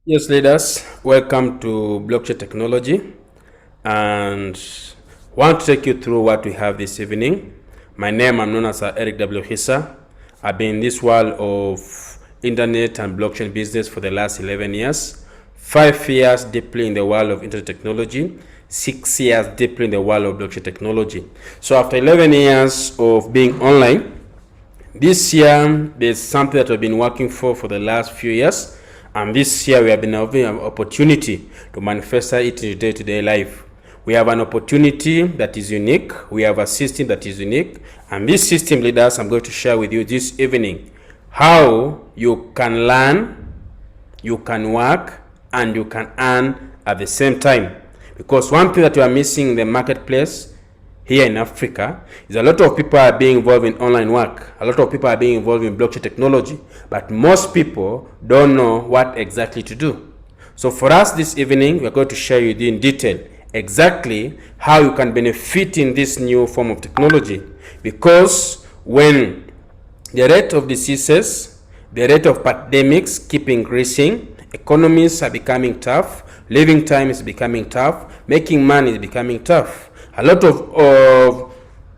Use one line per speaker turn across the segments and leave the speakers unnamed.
Yes, leaders, welcome to blockchain technology, and want to take you through what we have this evening. My name, I'm known as Eric W. Hissa. I've been in this world of internet and blockchain business for the last 11 years, 5 years deeply in the world of internet technology, 6 years deeply in the world of blockchain technology. So after 11 years of being online, this year there's something that we've been working for the last few years, and this year we have been having an opportunity to manifest it in day-to-day life. We have an opportunity that is unique. We have a system that is unique, and this system, leaders, I'm going to share with you this evening how you can learn, you can work, and you can earn at the same time. Because one thing that we are missing in the marketplace here in Africa is a lot of people are being involved in online work. A lot of people are being involved in blockchain technology, but most people don't know what exactly to do. So for us this evening, we're going to share with you in detail exactly how you can benefit in this new form of technology. Because when the rate of diseases, the rate of pandemics keep increasing, economies are becoming tough, living time is becoming tough, making money is becoming tough. A lot of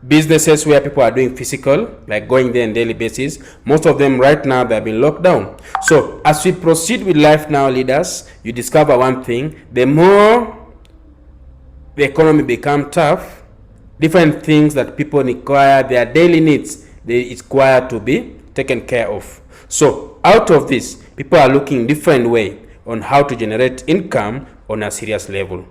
businesses where people are doing physical, like going there on a daily basis, most of them right now, they have been locked down. So as we proceed with life now, leaders, you discover one thing: the more the economy become tough, different things that people require, their daily needs, they require to be taken care of. So out of this, people are looking different way on how to generate income on a serious level.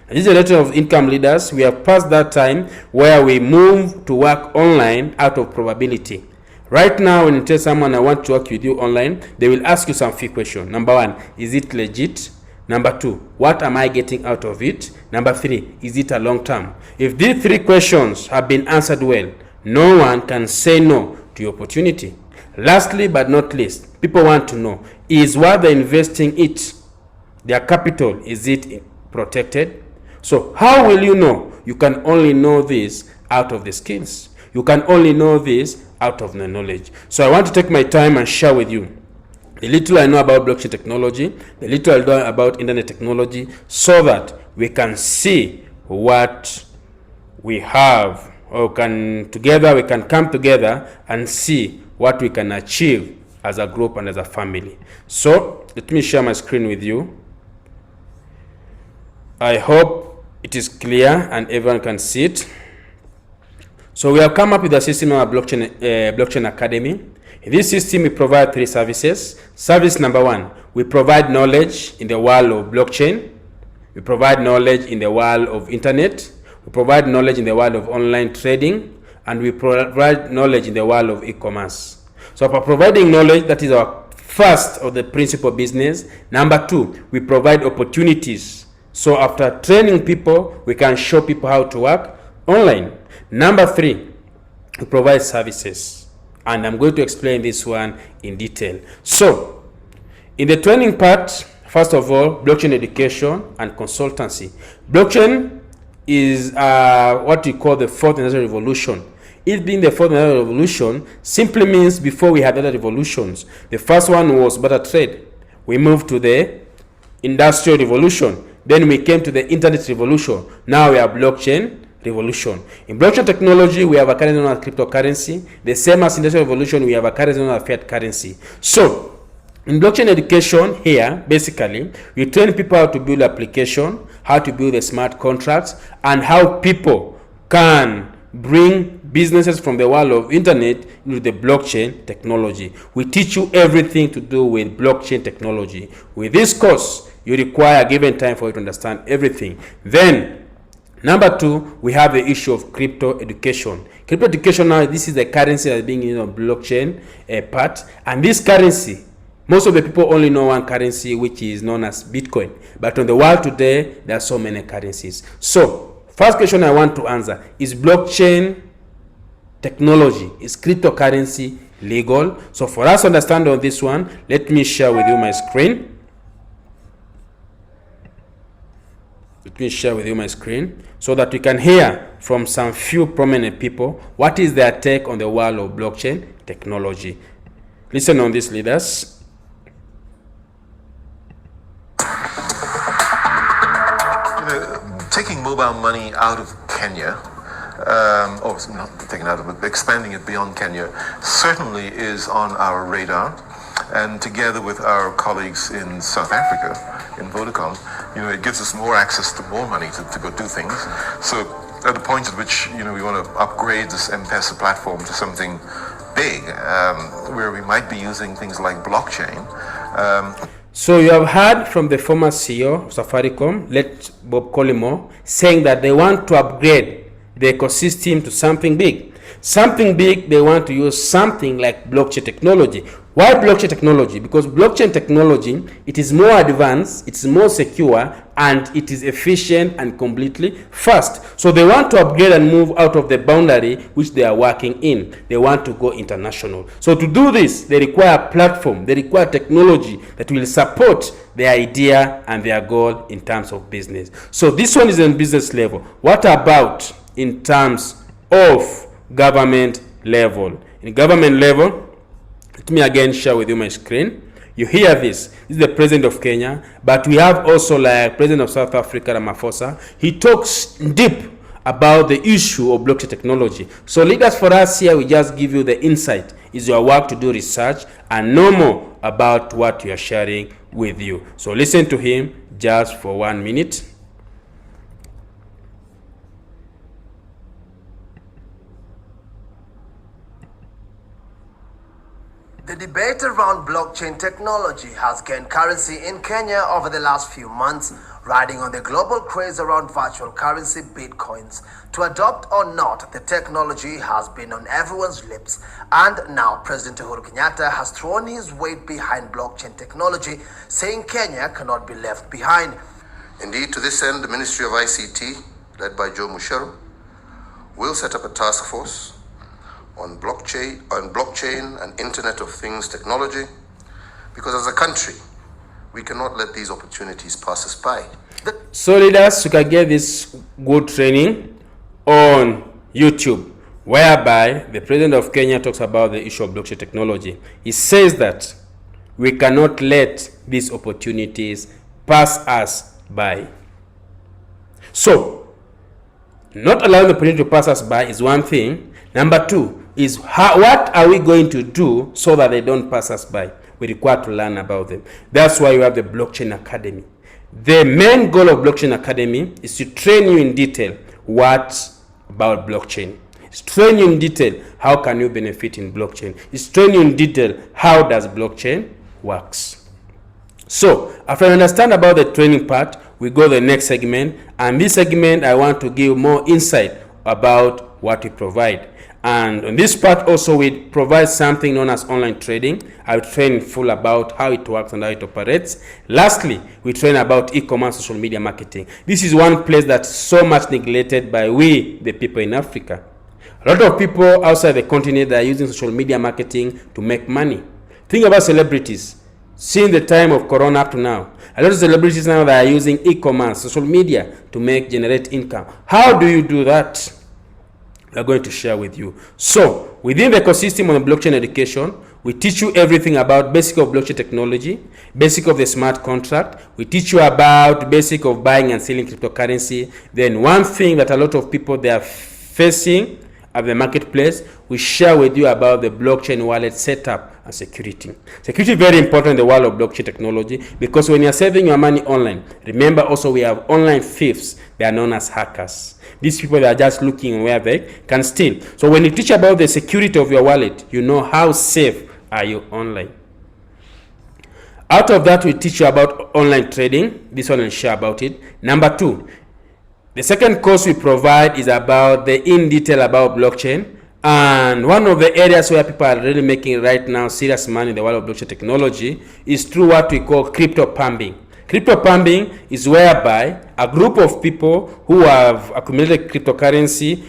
And this is a letter of income, leaders. We have passed that time where we move to work online out of probability. Right now, when you tell someone I want to work with you online, they will ask you some few questions. Number one, is it legit? Number two, what am I getting out of it? Number three, is it a long term? If these three questions have been answered well, no one can say no to your opportunity. Lastly but not least, people want to know, is what they're investing it, their capital, is it protected? So how will you know? You can only know this out of the skills. You can only know this out of the knowledge. So I want to take my time and share with you the little I know about blockchain technology, the little I know about internet technology, so that we can see what we have, or we can come together and see what we can achieve as a group and as a family. So let me share my screen with you. I hope it is clear and everyone can see it. So we have come up with a system of blockchain academy. In this system, we provide 3 services. Service number 1, we provide knowledge in the world of blockchain. We provide knowledge in the world of internet. We provide knowledge in the world of online trading, and we provide knowledge in the world of e-commerce. So by providing knowledge, that is our first of the principal business. Number 2, we provide opportunities. So after training people, we can show people how to work online. Number 3, we provide services. And I'm going to explain this one in detail. So in the training part, first of all, blockchain education and consultancy. Blockchain is what we call the 4th industrial revolution. It being the 4th industrial revolution simply means before we had other revolutions. The first one was barter trade. We moved to the industrial revolution. Then we came to the internet revolution. Now we have blockchain revolution. In blockchain technology, we have a currency known as cryptocurrency. The same as industrial revolution, we have a currency known as fiat currency. So in blockchain education here, basically, we train people how to build application, how to build the smart contracts, and how people can bring businesses from the world of internet into the blockchain technology. We teach you everything to do with blockchain technology. With this course, you require a given time for you to understand everything. Then number 2, we have the issue of crypto education. Crypto education, now this is the currency that is being used on blockchain part, and this currency, most of the people only know one currency, which is known as Bitcoin. But on the world today, there are so many currencies. So first question I want to answer is, blockchain technology, is cryptocurrency legal? So for us to understand on this one, let me share with you my screen. Let me share with you my screen so that we can hear from some few prominent people what is their take on the world of blockchain technology. Listen on this, leaders.
taking mobile money out of Kenya, or not taking it out of it, expanding it beyond Kenya, certainly is on our radar. And together with our colleagues in South Africa, in Vodacom, it gives us more access to more money to go do things. So at the point at which, we want to upgrade this M-Pesa platform to something big, where we might be using things like blockchain.
So you have heard from the former CEO of Safaricom, let Bob Collymore, saying that they want to upgrade the ecosystem to something big. Something big, they want to use something like blockchain technology. Why blockchain technology? Because blockchain technology, it is more advanced, it's more secure, and it is efficient and completely fast. So they want to upgrade and move out of the boundary which they are working in. They want to go international. So to do this, they require a platform, they require technology that will support their idea and their goal in terms of business. So this one is on business level. What about in terms of government level? In government level, let me again share with you my screen. You hear this. This is the president of Kenya, but we have also like president of South Africa, Ramaphosa. He talks deep about the issue of blockchain technology. So leaders, for us here, we just give you the insight. It's your work to do research and know more about what we are sharing with you. So listen to him just for 1 minute.
The debate around blockchain technology has gained currency in Kenya over the last few months, riding on the global craze around virtual currency bitcoins. To adopt or not, the technology has been on everyone's lips, and now President Uhuru Kenyatta has thrown his weight behind blockchain technology, saying Kenya cannot be left behind.
Indeed, to this end, the Ministry of ICT, led by Joe Mucheru, will set up a task force on blockchain and Internet of Things technology, because as a country, we cannot let these opportunities pass us by.
So leaders, you can get this good training on YouTube, whereby the president of Kenya talks about the issue of blockchain technology. He says that we cannot let these opportunities pass us by. So, not allowing the opportunity to pass us by is one thing. Number two is what are we going to do so that they don't pass us by? We require to learn about them. That's why you have the Blockchain Academy. The main goal of Blockchain Academy is to train you in detail what about blockchain. It's train you in detail how can you benefit in blockchain. It's train you in detail how does blockchain works. So after you understand about the training part, we go to the next segment, and this segment I want to give more insight about what we provide. And on this part also we provide something known as online trading. I will train in full about how it works and how it operates. Lastly, we train about e-commerce, social media marketing. This is one place that's so much neglected by we, the people in Africa. A lot of people outside the continent that are using social media marketing to make money. Think about celebrities. Since the time of Corona up to now, a lot of celebrities now that are using e-commerce, social media to generate income. How do you do that? We are going to share with you. So within the ecosystem of the blockchain education, we teach you everything about basic of blockchain technology, basic of the smart contract. We teach you about basic of buying and selling cryptocurrency. Then one thing that a lot of people they are facing at the marketplace, we share with you about the blockchain wallet setup and security. Security is very important in the world of blockchain technology, because when you're saving your money online, remember also we have online thieves. They are known as hackers. These people that are just looking where they can steal. So when you teach about the security of your wallet, you know how safe are you online. Out of that, we teach you about online trading. This one I'll share about it. Number two, the second course we provide is about the in detail about blockchain. And one of the areas where people are really making right now serious money in the world of blockchain technology is through what we call crypto pumping. Crypto pumping is whereby a group of people who have accumulated cryptocurrency,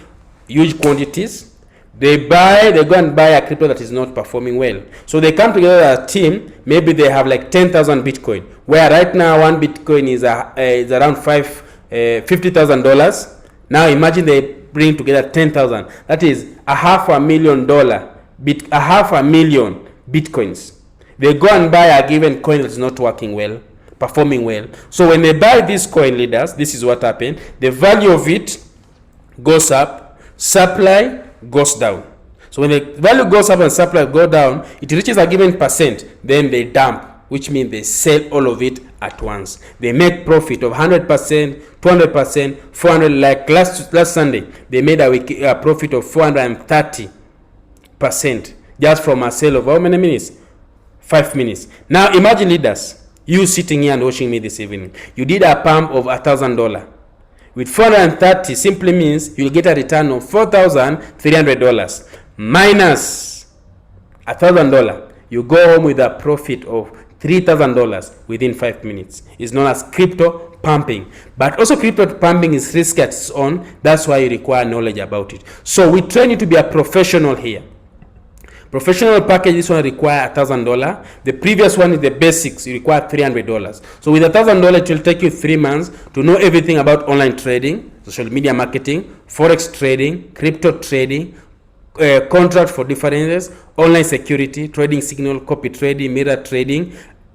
huge quantities, they go and buy a crypto that is not performing well. So they come together as a team. Maybe they have like 10,000 Bitcoin, where right now one Bitcoin is around $50,000. Now imagine they bring together 10,000. That is $500,000 Bitcoins. They go and buy a given coin that is not working well, performing well. So when they buy this coin, leaders, this is what happened. The value of it goes up, supply goes down. So when the value goes up and supply go down, it reaches a given percent, then they dump, which means they sell all of it at once. They make profit of 100%, 200%, 400. Like last Sunday, they made a profit of 430% just from a sale of how many minutes? 5 minutes. Now imagine, leaders, you sitting here and watching me this evening. You did a pump of $1,000. With 430 simply means you'll get a return of $4,300 minus $1,000. You go home with a profit of $3,000 within 5 minutes. It's known as crypto pumping. But also crypto pumping is risk at its own. That's why you require knowledge about it. So we train you to be a professional here. Professional package, this one require $1,000. The previous one is the basics, you require $300. So with $1,000, it will take you 3 months to know everything about online trading, social media marketing, forex trading, crypto trading, contract for differences, online security, trading signal, copy trading, mirror trading,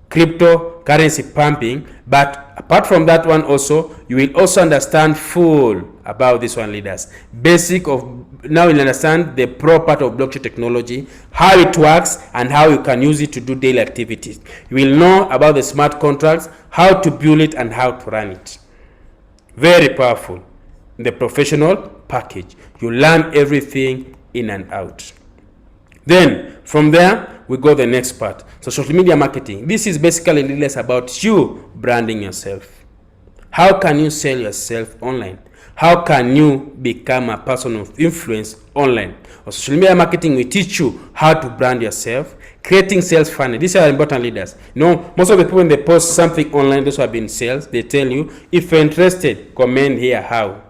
cryptocurrency pumping. But apart from that one also, you will also understand full about this one, leaders. Basic of, now you'll understand the pro part of blockchain technology, how it works and how you can use it to do daily activities. You will know about the smart contracts, how to build it and how to run it. Very powerful. The professional package. You learn everything in and out. Then from there, we go the next part. So social media marketing. This is basically less about you branding yourself. How can you sell yourself online? How can you become a person of influence online? On social media marketing, we teach you how to brand yourself, creating sales funnel. These are important, leaders. You know, most of the people when they post something online, those who have been sales, they tell you, if you're interested, comment here how.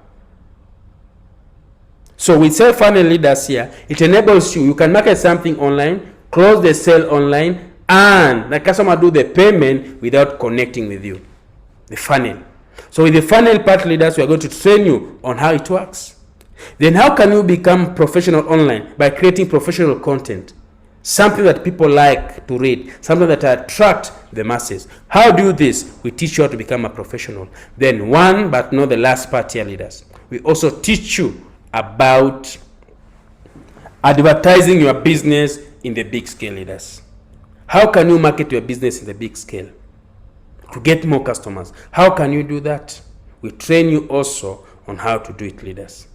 So with sales funnel, leaders here, it enables you, you can market something online, close the sale online, and the customer do the payment without connecting with you. The funnel. So with the funnel part, leaders, we are going to train you on how it works. Then how can you become professional online? By creating professional content. Something that people like to read. Something that attract the masses. How do this? We teach you how to become a professional. Then one, but not the last part here, leaders. We also teach you about advertising your business in the big scale, leaders. How can you market your business in the big scale? To get more customers. How can you do that? We train you also on how to do it, leaders.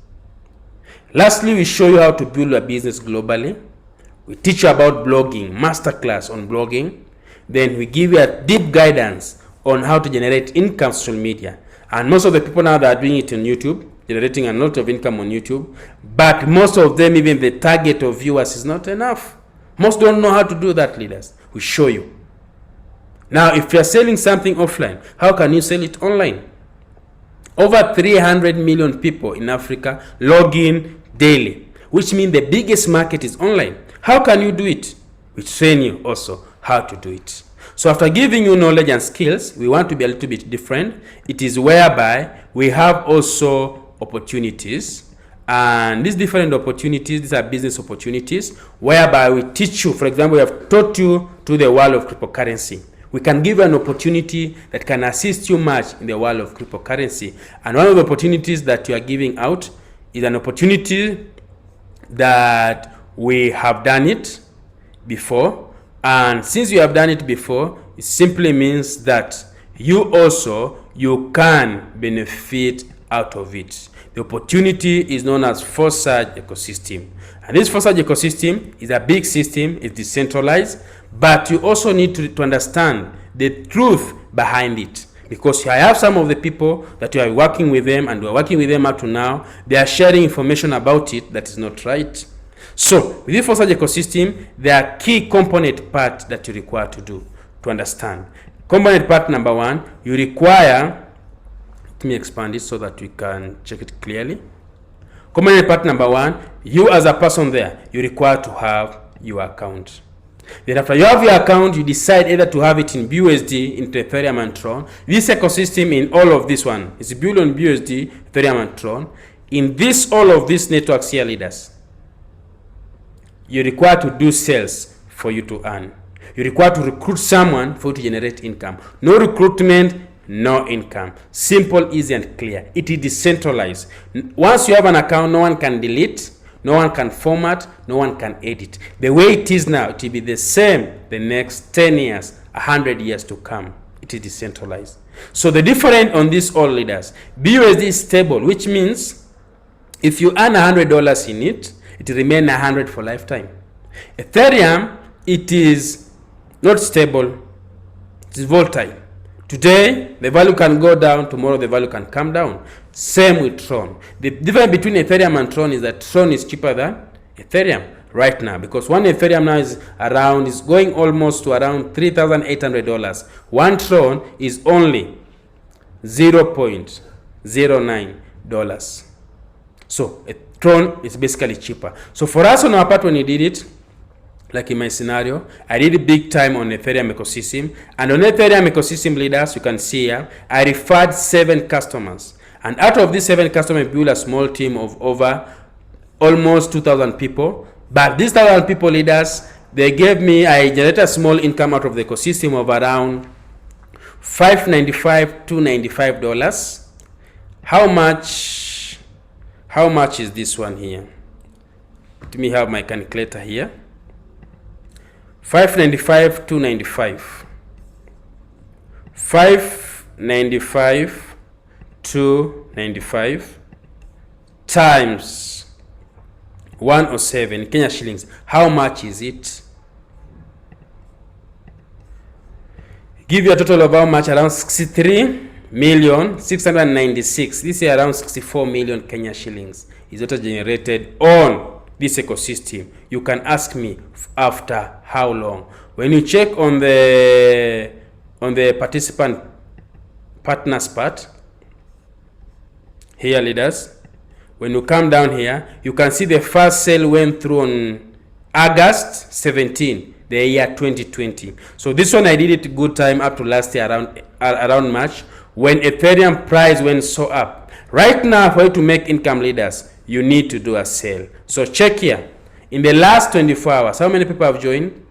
Lastly, we show you how to build a business globally. We teach you about blogging, masterclass on blogging. Then we give you a deep guidance on how to generate income on social media. And most of the people now that are doing it on YouTube, generating a lot of income on YouTube, but most of them, even the target of viewers is not enough. Most don't know how to do that, leaders. We show you. Now, if you're selling something offline, how can you sell it online? Over 300 million people in Africa log in daily, which means the biggest market is online. How can you do it? We train you also how to do it. So after giving you knowledge and skills, we want to be a little bit different. It is whereby we have also opportunities. And these different opportunities, these are business opportunities, whereby we teach you, for example, we have taught you to the world of cryptocurrency. We can give you an opportunity that can assist you much in the world of cryptocurrency. And one of the opportunities that you are giving out is an opportunity that we have done it before. And since you have done it before, it simply means that you can benefit out of it. The opportunity is known as Forsage ecosystem. And this Forsage ecosystem is a big system, it's decentralized, but you also need to understand the truth behind it. Because I have some of the people that you are working with them, and we are working with them up to now, they are sharing information about it that is not right. So with this Forsage ecosystem, there are key component parts that you require to understand. Component part number one, you require, let me expand it so that we can check it clearly. Component part number one, you as a person there, you require to have your account. Then after you have your account, you decide either to have it in BUSD, in Ethereum and Tron. This ecosystem in all of this one is built on BUSD, Ethereum and Tron. In this, all of these networks here, leaders, you require to do sales for you to earn. You require to recruit someone for you to generate income. No recruitment, no income. Simple, easy, and clear. It is decentralized. Once you have an account, no one can delete, no one can format, no one can edit. The way it is now, it will be the same the next 10 years, 100 years to come. It is decentralized. So the difference on these all leaders, BUSD is stable, which means if you earn $100 in it, it will remain 100 for lifetime. Ethereum, it is not stable, it is volatile. Today, the value can go down, tomorrow the value can come down. Same with Tron. The difference between Ethereum and Tron is that Tron is cheaper than Ethereum right now, because one Ethereum now is going almost to around $3,800. One Tron is only $0.09. So a Tron is basically cheaper. So for us on our part, when we did it, like in my scenario, I did it big time on Ethereum ecosystem. And on Ethereum ecosystem leaders, you can see here, I referred 7 customers. And out of these 7 customers, I built a small team of over almost 2,000 people. But these 1,000 people leaders, they gave me, I generated a small income out of the ecosystem of around $595 to $95. How much is this one here? Let me have my calculator here. 595 to 95. 595 to 95 times 107 Kenya shillings. How much is it? Give you a total of how much? Around 63,696,000. This is around 64 million Kenya shillings is what is generated on this ecosystem. You can ask me after how long. When you check on the participant partners part here, leaders, when you come down here, you can see the first sale went through on August 17, the year 2020. So this one I did it good time up to last year around March, when Ethereum price went so up. Right now, for you to make income, leaders, you need to do a sale. So check here. In the last 24 hours, how many people have joined?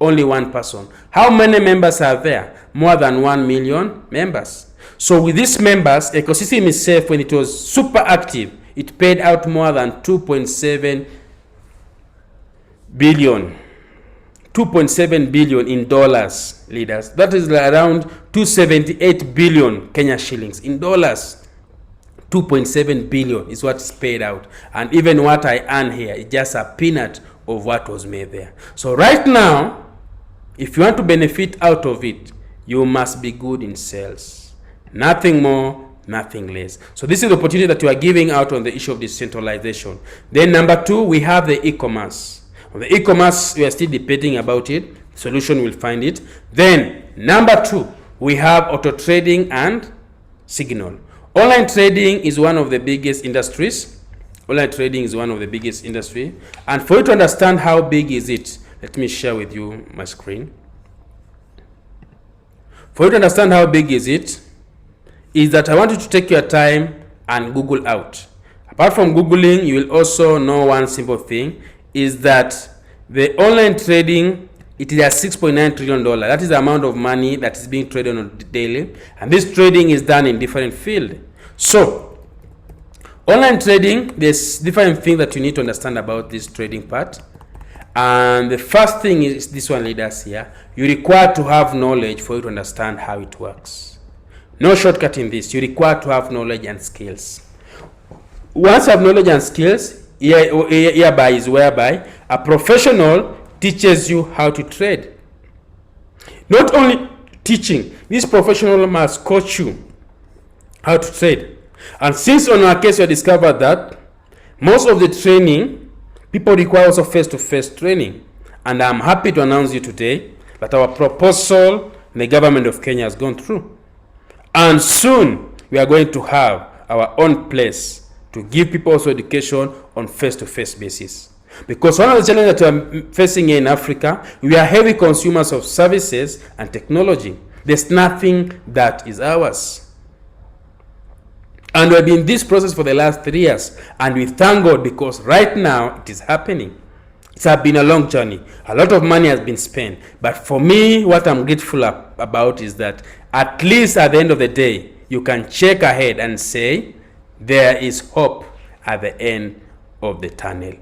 Only 1 person. How many members are there? More than 1 million members. So with these members, ecosystem itself, when it was super active, it paid out more than 2.7 billion. 2.7 billion in dollars, leaders. That is around 278 billion Kenya shillings in dollars. 2.7 billion is what's paid out. And even what I earn here is just a peanut of what was made there. So right now, if you want to benefit out of it, you must be good in sales. Nothing more, nothing less. So this is the opportunity that you are giving out on the issue of decentralization. Then number 2, we have the e-commerce. On the e-commerce, we are still debating about it. Solution, will find it. Then number 2, we have auto trading and Signal. Online trading is one of the biggest industries. Online trading is one of the biggest industry. And for you to understand how big is it, let me share with you my screen. For you to understand how big is it, is that I want you to take your time and Google out. Apart from Googling, you will also know one simple thing, is that the online trading, it is at $6.9 trillion. That is the amount of money that is being traded on daily. And this trading is done in different fields. So, online trading, there's different things that you need to understand about this trading part. And the first thing is this one, leaders here. You require to have knowledge for you to understand how it works. No shortcut in this. You require to have knowledge and skills. Once you have knowledge and skills, hereby is whereby a professional teaches you how to trade. Not only teaching, this professional must coach you how to trade. And since on our case we discovered that most of the training, people require also face-to-face training. And I'm happy to announce you today that our proposal in the government of Kenya has gone through. And soon we are going to have our own place to give people also education on face-to-face basis. Because one of the challenges that we are facing here in Africa, we are heavy consumers of services and technology. There's nothing that is ours. And we've been in this process for the last 3 years. And we thank God because right now it is happening. It's been a long journey. A lot of money has been spent. But for me, what I'm grateful about is that at least at the end of the day, you can check ahead and say, there is hope at the end of the tunnel.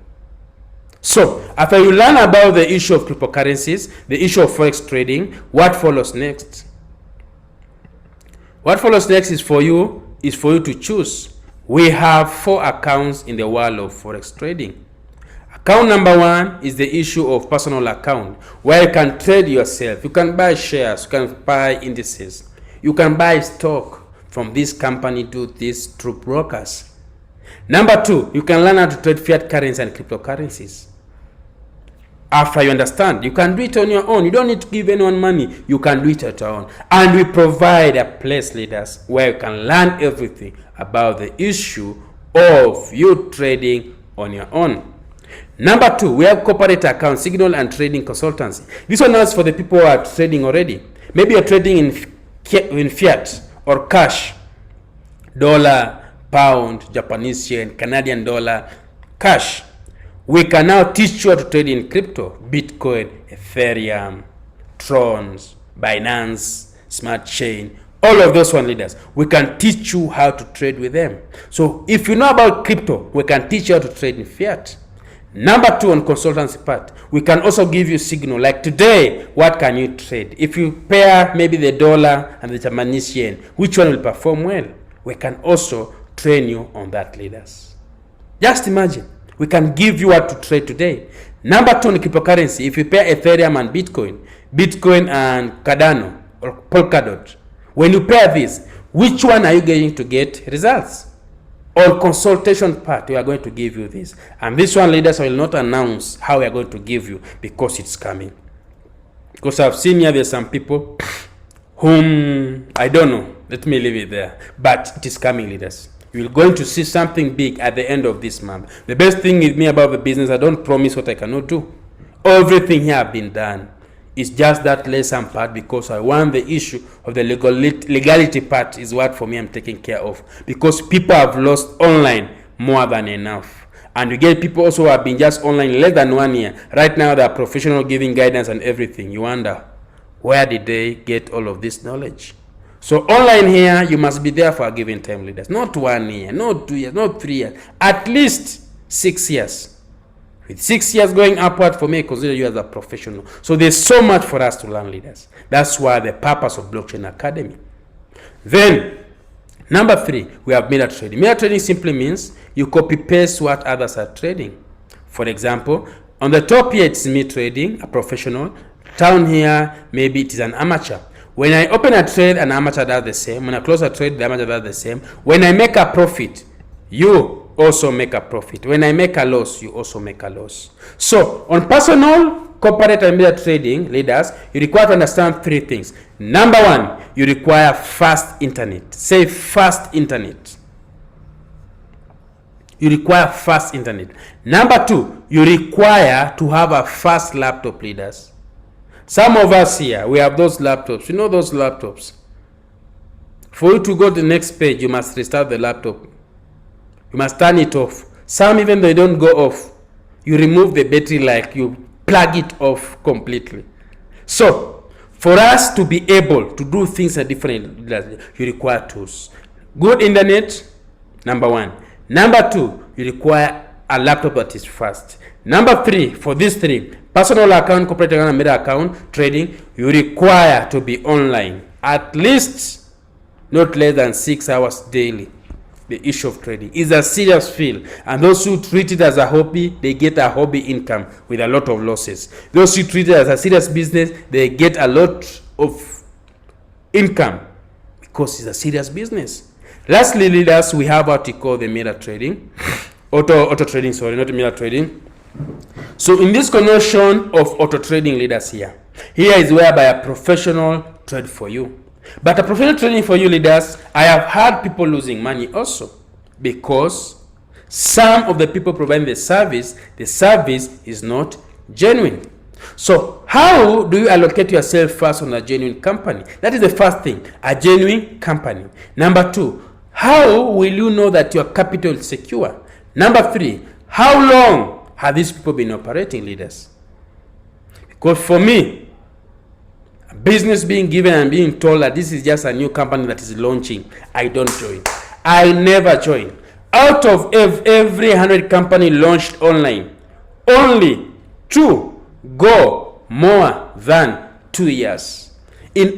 So, after you learn about the issue of cryptocurrencies, the issue of forex trading, what follows next? What follows next is for you to choose. We have 4 accounts in the world of forex trading. Account number 1 is the issue of personal account, where you can trade yourself. You can buy shares, you can buy indices, you can buy stock from this company to these through brokers. Number 2, you can learn how to trade fiat currency and cryptocurrencies. After you understand, you can do it on your own. You don't need to give anyone money. You can do it on your own. And we provide a place, leaders, where you can learn everything about the issue of you trading on your own. Number 2, we have corporate account, signal and trading consultancy. This one is for the people who are trading already. Maybe you're trading in fiat or cash, dollar, pound, Japanese yen, Canadian dollar, cash. We can now teach you how to trade in crypto, Bitcoin, Ethereum, Trons, Binance, Smart Chain, all of those one leaders. We can teach you how to trade with them. So if you know about crypto, we can teach you how to trade in fiat. Number 2, on consultancy part, we can also give you signal. Like today, what can you trade? If you pair maybe the dollar and the Japanese yen, which one will perform well? We can also train you on that, leaders. Just imagine, we can give you what to trade today. Number 2, on cryptocurrency, if you pair Ethereum and Bitcoin and Cardano or Polkadot, when you pair this, which one are you going to get results? On consultation part, we are going to give you this. And this one, leaders, I will not announce how we are going to give you because it's coming. Because I've seen here, there's some people whom I don't know. Let me leave it there. But it is coming, leaders. You're going to see something big at the end of this month. The best thing with me about the business, I don't promise what I cannot do. Everything here has been done. It's just that lesson part because I want the issue of the legality part is what for me I'm taking care of. Because people have lost online more than enough. And you get people also who have been just online less than 1 year. Right now they are professional giving guidance and everything. You wonder, where did they get all of this knowledge? So online here, you must be there for a given time, leaders. Not 1 year, not 2 years, not 3 years. At least 6 years. With 6 years going upward, for me, I consider you as a professional. So there's so much for us to learn, leaders. That's why the purpose of Blockchain Academy. Then, number 3, we have mirror trading. Mirror trading simply means you copy-paste what others are trading. For example, on the top here, it's me trading, a professional. Down here, maybe it is an amateur. When I open a trade, an amateur does the same. When I close a trade, the amateur does the same. When I make a profit, you also make a profit. When I make a loss, you also make a loss. So on personal, corporate and media trading, leaders, you require to understand 3 things. Number 1, you require fast internet. Say fast internet. You require fast internet. Number 2, you require to have a fast laptop, leaders. Some of us here, we have those laptops. You know those laptops. For you to go to the next page, you must restart the laptop. You must turn it off. Some, even though they don't go off, you remove the battery, like you plug it off completely. So, for us to be able to do things at different levels, you require tools. Good internet, number 1. Number 2, you require a laptop that is fast. Number 3, for these 3, personal account, corporate account, and media account, trading, you require to be online. At least not less than 6 hours daily. The issue of trading is a serious field, and those who treat it as a hobby, they get a hobby income with a lot of losses. Those who treat it as a serious business, they get a lot of income because it's a serious business. Lastly, leaders, we have what we call the mirror trading, auto trading. Sorry, not mirror trading. So in this connotation of auto trading, leaders, here is whereby a professional trade for you. But a professional trading for you, leaders, I have had people losing money also because some of the people providing the service is not genuine. So how do you allocate yourself first on a genuine company? That is the first thing, a genuine company. Number 2, how will you know that your capital is secure? Number 3, how long have these people been operating, leaders? Because for me, business being given and being told that this is just a new company that is launching, I don't join. I never join. Out of every 100 company launched online, only 2 go more than 2 years.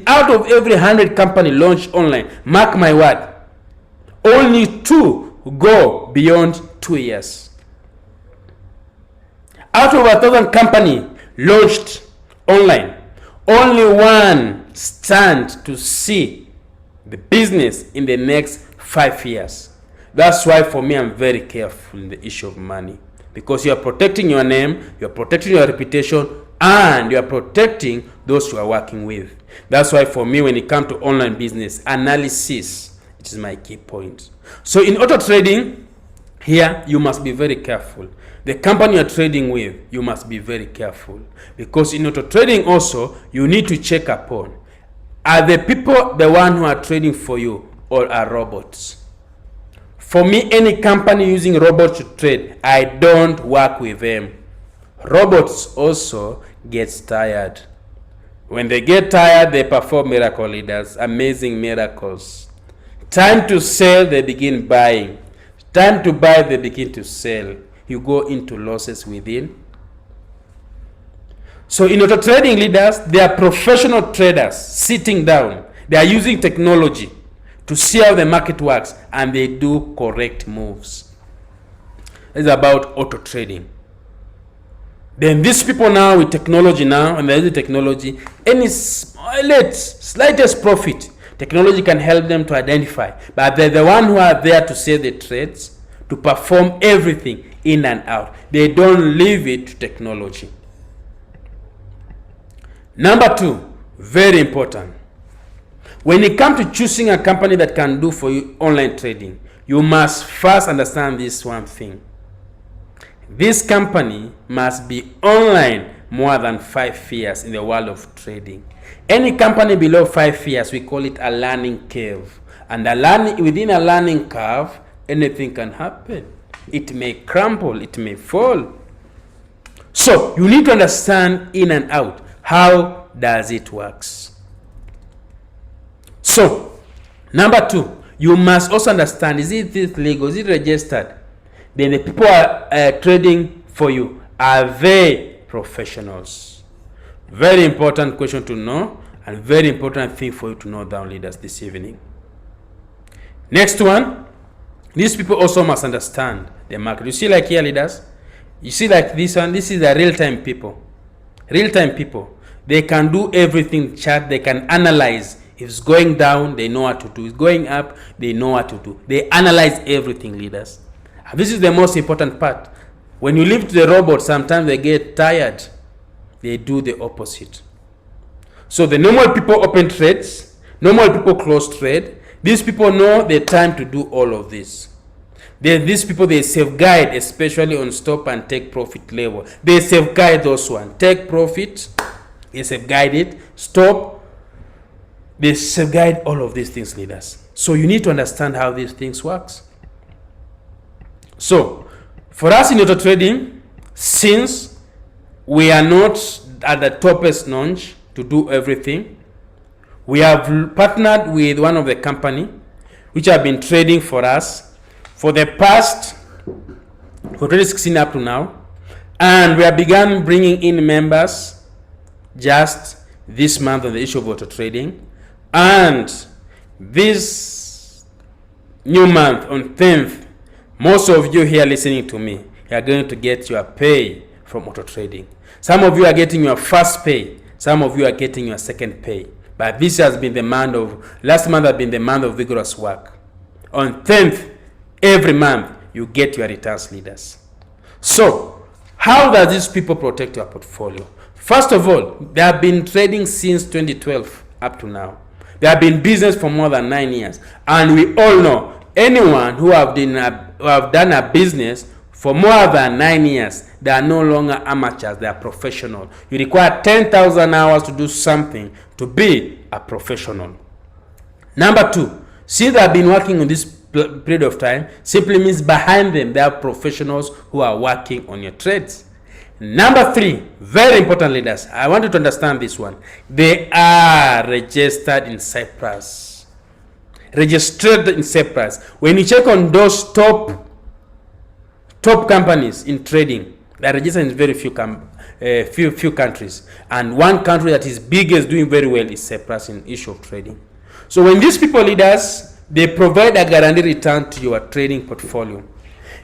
Out of every 100 company launched online, mark my word, only 2 go beyond 2 years. Out of 1,000 company launched online, only 1 stand to see the business in the next 5 years. That's why for me, I'm very careful in the issue of money, because you are protecting your name, you are protecting your reputation, and you are protecting those you are working with. That's why for me, when it comes to online business, analysis, it is my key point. So in auto trading, here you must be very careful. The company you're trading with, you must be very careful, because in auto trading also, you need to check upon, are the people the one who are trading for you, or are robots? For me, any company using robots to trade, I don't work with them. Robots also get tired. When they get tired, they perform miracle, leaders, amazing miracles. Time to sell, they begin buying. Time to buy, they begin to sell. You go into losses within. So in auto trading, leaders, they are professional traders sitting down. They are using technology to see how the market works, and they do correct moves. It's about auto trading. Then these people now with technology now, and they use technology, any slightest profit, technology can help them to identify. But they're the one who are there to say the trades, to perform everything in and out. They don't leave it to technology. Number 2, very important. When it comes to choosing a company that can do for you online trading, you must first understand this one thing. This company must be online more than 5 years in the world of trading. Any company below 5 years, we call it a learning curve. And within a learning curve, anything can happen. It may crumble, it may fall. So you need to understand in and out, how does it works? So, number 2, you must also understand, is it legal, is it registered? Then the people are trading for you, are they professionals? Very important question to know, and very important thing for you to know down, leaders, this evening. Next one, these people also must understand the market. You see like here, leaders, you see like this one, this is the real-time people. Real-time people, they can do everything, chart, they can analyze. If it's going down, they know what to do. If it's going up, they know what to do. They analyze everything, leaders. And this is the most important part. When you leave to the robot, sometimes they get tired. They do the opposite. So the normal people open trades, normal people close trade. These people know the time to do all of this. These people, they safeguard, especially on stop and take profit level. They safeguard those ones. Take profit, they safeguard it. Stop, they safeguard all of these things, leaders. So you need to understand how these things works. So for us in auto trading, since we are not at the toppest notch to do everything, we have partnered with one of the company which have been trading for us for the past, for 2016 up to now, and we have begun bringing in members just this month on the issue of auto trading. And this new month on 10th, most of you here listening to me, you are going to get your pay from auto trading. Some of you are getting your first pay. Some of you are getting your second pay. But this has been the month of, last month has been the month of vigorous work. On 10th, every month, you get your returns, leaders. So, how does these people protect your portfolio? First of all, they have been trading since 2012 up to now. They have been in business for more than 9 years. And we all know anyone who have done a business for more than 9 years, they are no longer amateurs, they are professional. You require 10,000 hours to do something to be a professional. Number 2, since they have been working on this period of time simply means behind them there are professionals who are working on your trades. Number 3, very important, leaders. I want you to understand this one. They are registered in Cyprus. Registered in Cyprus. When you check on those top companies in trading, they are registered in very few countries. And one country that is biggest doing very well is Cyprus in issue of trading. So when these people, leaders, they provide a guaranteed return to your trading portfolio.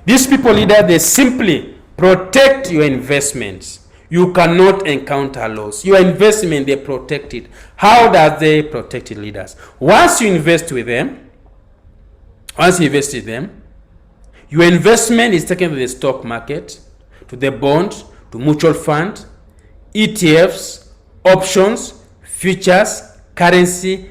These people, leaders, they simply protect your investments. You cannot encounter loss. Your investment, they protect it. How does they protect it, leaders? Once you invest with them, your investment is taken to the stock market, to the bond, to mutual fund, ETFs, options, futures, currency,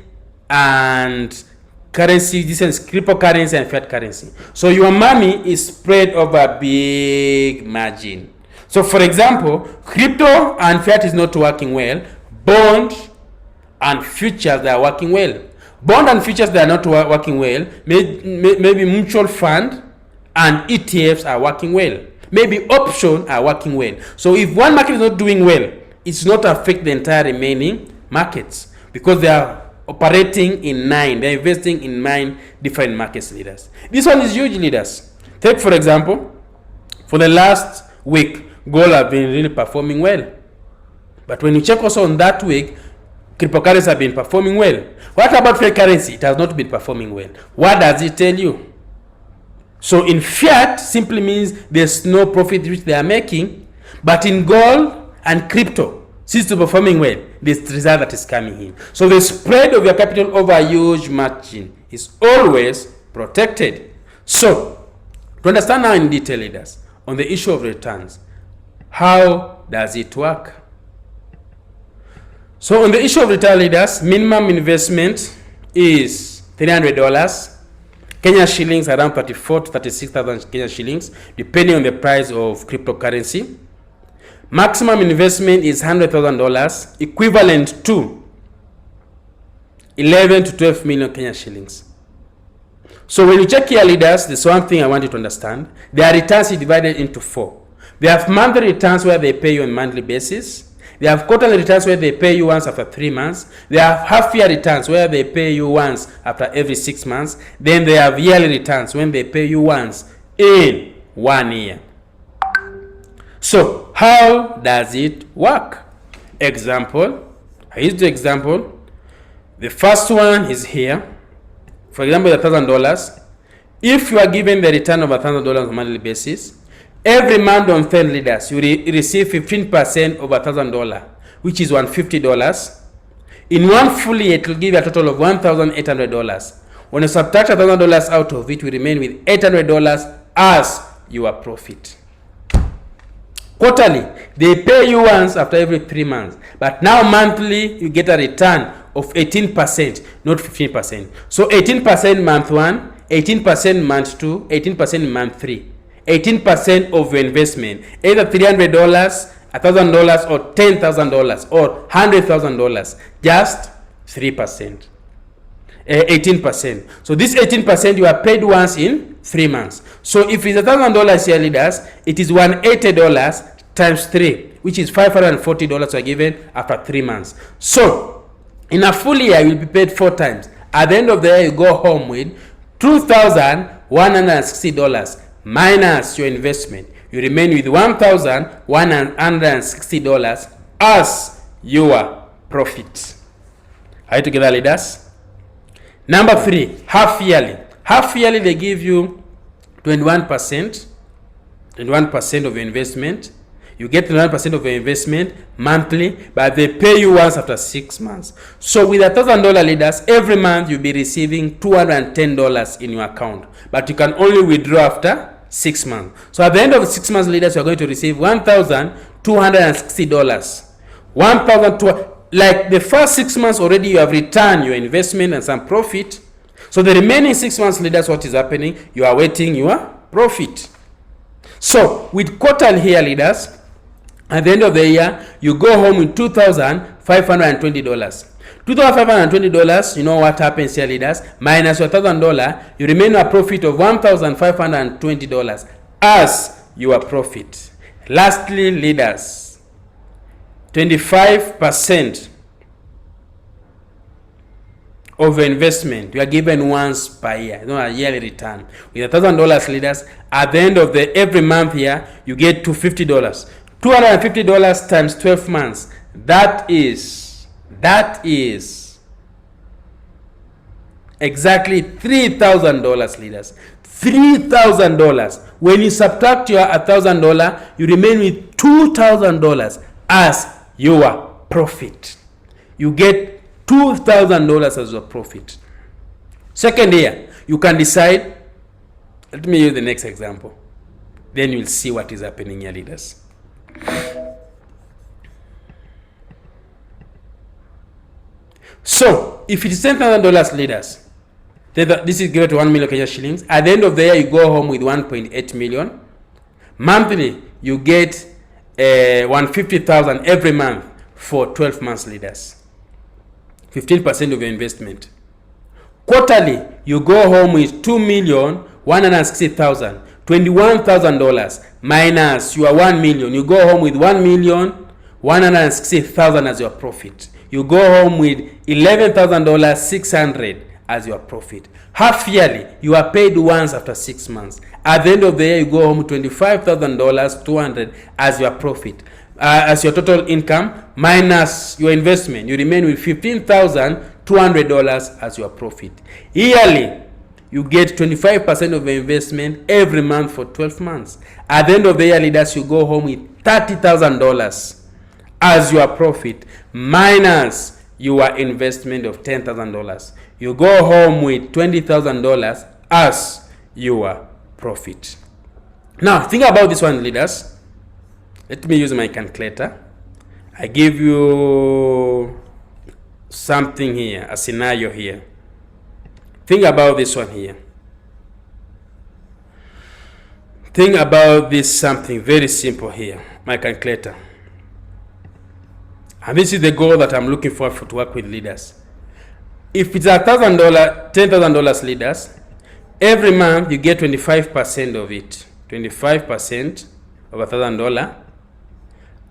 and currency. This is cryptocurrency and fiat currency. So your money is spread over a big margin. So for example, crypto and fiat is not working well. Bond and futures, they are working well. Bond and futures, they are not working well. Maybe mutual fund and ETFs are working well. Maybe options are working well. So if one market is not doing well, it's not affect the entire remaining markets, because they are operating in 9. They're investing in 9 different markets, leaders. This one is huge, leaders. Take, for example, for the last week, gold have been really performing well. But when you check also on that week, cryptocurrencies have been performing well. What about fiat currency? It has not been performing well. What does it tell you? So in fiat simply means there's no profit which they are making, but in gold and crypto, since they're performing well, this result that is coming in. So the spread of your capital over a huge margin is always protected. So to understand now in detail, leaders, on the issue of returns, how does it work? So on the issue of return, leaders, minimum investment is $300. Kenya shillings around 34 to 36,000 Kenya shillings, depending on the price of cryptocurrency. Maximum investment is $100,000, equivalent to 11 to 12 million Kenya shillings. So when you check here, leaders, there's one thing I want you to understand. Their returns are divided into 4. They have monthly returns where they pay you on a monthly basis. They have quarterly returns where they pay you once after 3 months. They have half-year returns where they pay you once after every 6 months. Then they have yearly returns when they pay you once in 1 year. So how does it work? Example, I used the example. The first one is here. For example, $1,000. If you are given the return of $1,000 on a monthly basis, every month on 10 leaders, you receive 15% of $1,000, which is $150. In one full year, it will give you a total of $1,800. When you subtract $1,000 out of it, we remain with $800 as your profit. Quarterly, they pay you once after every 3 months. But now monthly, you get a return of 18%, not 15%. So 18% month 1, 18% month 2, 18% month 3. 18% of your investment, either $300, $1,000, or $10,000, or $100,000, just 3%. 18%. So this 18% you are paid once in 3 months. So if it's $1,000 here, leaders, it is $180 times 3, which is $540 you are given after 3 months. So in a full year, you will be paid 4 times. At the end of the year, you go home with $2,160 minus your investment. You remain with $1,160 as your profit. Are you together, leaders? Number 3, half yearly. Half yearly, they give you 21% of your investment. You get 21% of your investment monthly, but they pay you once after 6 months. So with $1,000, leaders, every month you'll be receiving $210 in your account, but you can only withdraw after 6 months. So at the end of 6 months, leaders, you are going to receive $1,260. Like the first 6 months already, you have returned your investment and some profit. So the remaining 6 months, leaders, what is happening? You are waiting your profit. So with quarterly here, leaders, at the end of the year, you go home with $2,520. $2,520, you know what happens here, leaders? Minus your $1,000, you remain a profit of $1,520 as your profit. Lastly, leaders, 25% of your investment you are given once per year, not a yearly return. With $1,000, leaders, at the end of every month here, you get $250. $250 times 12 months. That is exactly $3,000, leaders. $3,000. When you subtract your $1,000, you remain with $2,000 as your profit. You get $2,000 as your profit. Second year, you can decide. Let me use the next example. Then you'll see what is happening here, leaders. So, if it is $10,000, leaders, this is given to 1 million Kenya shillings. At the end of the year, you go home with 1.8 million. Monthly, you get 150,000 every month for 12 months, leaders. 15% of your investment. Quarterly, you go home with 2,160,000, $21,000 minus your 1 million. You go home with 1,160,000 as your profit. You go home with $11,600 as your profit. Half yearly, you are paid once after 6 months. At the end of the year, you go home with $25,200 as your profit. As your total income minus your investment, you remain with $15,200 as your profit. Yearly, you get 25% of your investment every month for 12 months. At the end of the year, leaders, you go home with $30,000 as your profit minus your investment of $10,000. You go home with $20,000 as your profit. Now, think about this one, leaders. Let me use my calculator. I give you something here, a scenario here. Think about this one here. Think about this something very simple here, my calculator. And this is the goal that I'm looking for to work with leaders. If it's $1,000, $10,000, leaders, every month you get 25% of it. 25% of $1,000.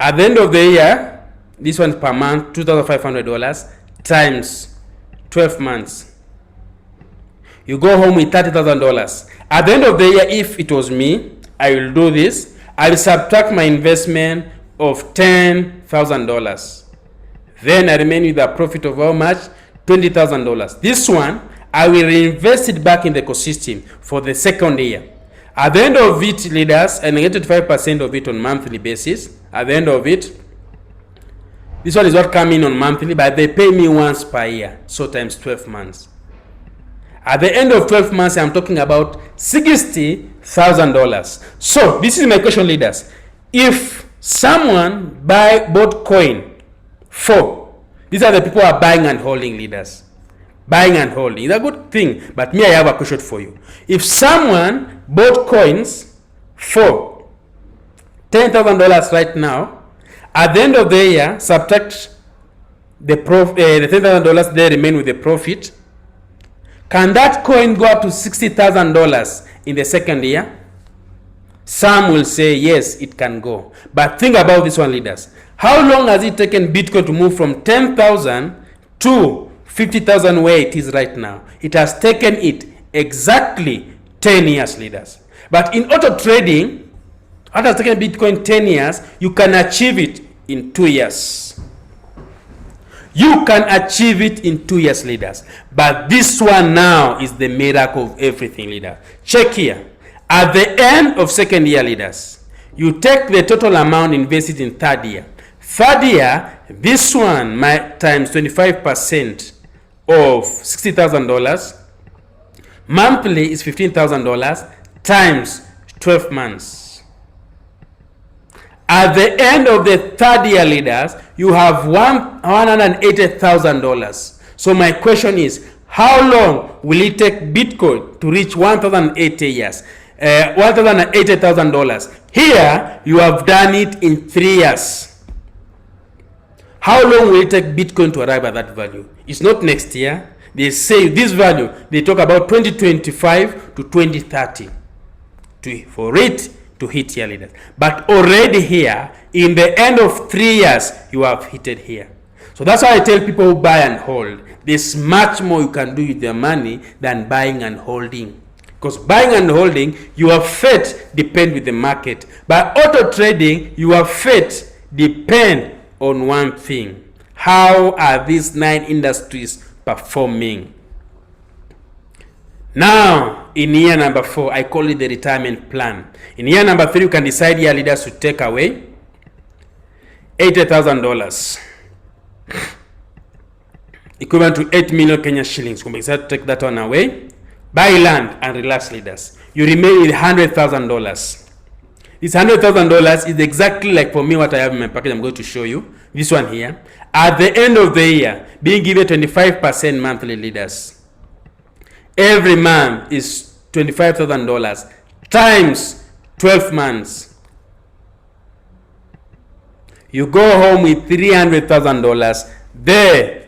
At the end of the year, this one per month, $2,500 times 12 months. You go home with $30,000. At the end of the year, if it was me, I will do this. I will subtract my investment of $10,000. Then I remain with a profit of how much? $20,000. This one, I will reinvest it back in the ecosystem for the second year. At the end of it, leaders, and I get 25% of it on monthly basis. At the end of it, this one is what comes in on monthly, but they pay me once per year, so times 12 months. At the end of 12 months, I'm talking about $60,000. So this is my question, leaders. If someone bought coin for, these are the people who are buying and holding, leaders. Buying and holding is a good thing, but me, I have a question for you. If someone bought coins for $10,000 right now, at the end of the year, subtract the $10,000, they remain with the profit. Can that coin go up to $60,000 in the second year? Some will say yes, it can go. But think about this one, leaders. How long has it taken Bitcoin to move from 10,000 to 50,000 where it is right now? It has taken it exactly 10 years, leaders. But in auto trading, what has taken Bitcoin 10 years, you can achieve it in 2 years. You can achieve it in 2 years, leaders. But this one now is the miracle of everything, leader. Check here. At the end of second year, leaders, you take the total amount invested in third year. Third year, this one times 25% of $60,000. Monthly is $15,000 times 12 months. At the end of the third year, leaders, you have $180,000. So my question is, how long will it take Bitcoin to reach $180,000? Here, you have done it in 3 years. How long will it take Bitcoin to arrive at that value? It's not next year. They say this value, they talk about 2025 to 2030 for it to hit here, leaders. But already here, in the end of 3 years, you have hit it here. So that's why I tell people who buy and hold, there's much more you can do with your money than buying and holding. Because buying and holding, your fate depends with the market. By auto trading, your fate depends on one thing. How are these 9 industries performing? Now, in year number 4, I call it the retirement plan. In year number 3, you can decide your leaders to take away $80,000, equivalent to 8 million Kenya shillings. You can decide to take that one away. Buy land and relax, leaders. You remain with $100,000. This $100,000 is exactly like for me what I have in my package. I'm going to show you this one here. At the end of the year, being given 25% monthly, leaders. Every month is $25,000 times 12 months. You go home with $300,000 the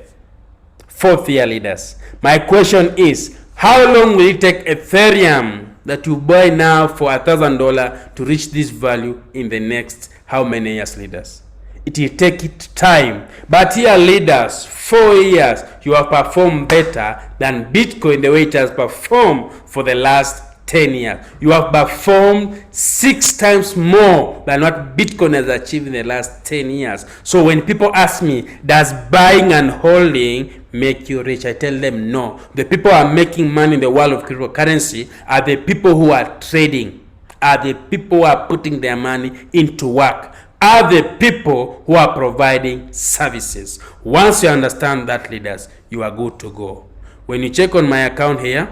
4th year, leaders. My question is, how long will it take Ethereum that you buy now for $1,000 to reach this value in the next how many years, leaders? It will take it time. But here, leaders, 4 years, you have performed better than Bitcoin the way it has performed for the last 10 years. You have performed 6 times more than what Bitcoin has achieved in the last 10 years. So when people ask me, does buying and holding make you rich? I tell them no. The people who are making money in the world of cryptocurrency are the people who are trading, are the people who are putting their money into work, are the people who are providing services. Once you understand that, leaders, you are good to go. When you check on my account here,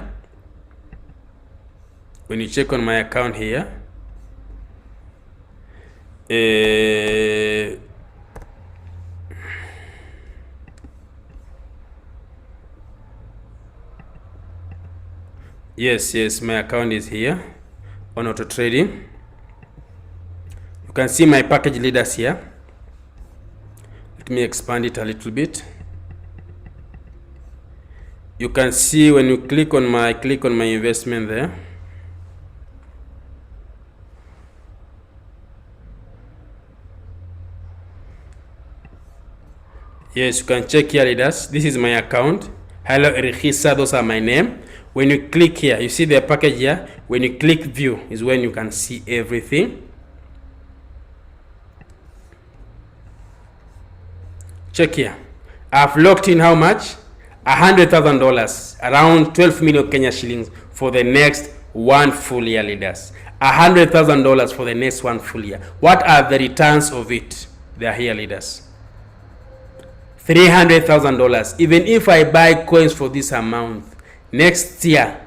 yes, my account is here on auto trading. You can see my package, leaders, here. Let me expand it a little bit. You can see when you click on my investment there. Yes, you can check here, leaders. This is my account. Hello, Erichisa, those are my name. When you click here, you see the package here. When you click view is when you can see everything. Check here. I've locked in how much? $100,000, around 12 million Kenya shillings for the next 1 full year, leaders. $100,000 for the next 1 full year. What are the returns of it? They are here, leaders. $300,000. Even if I buy coins for this amount, next year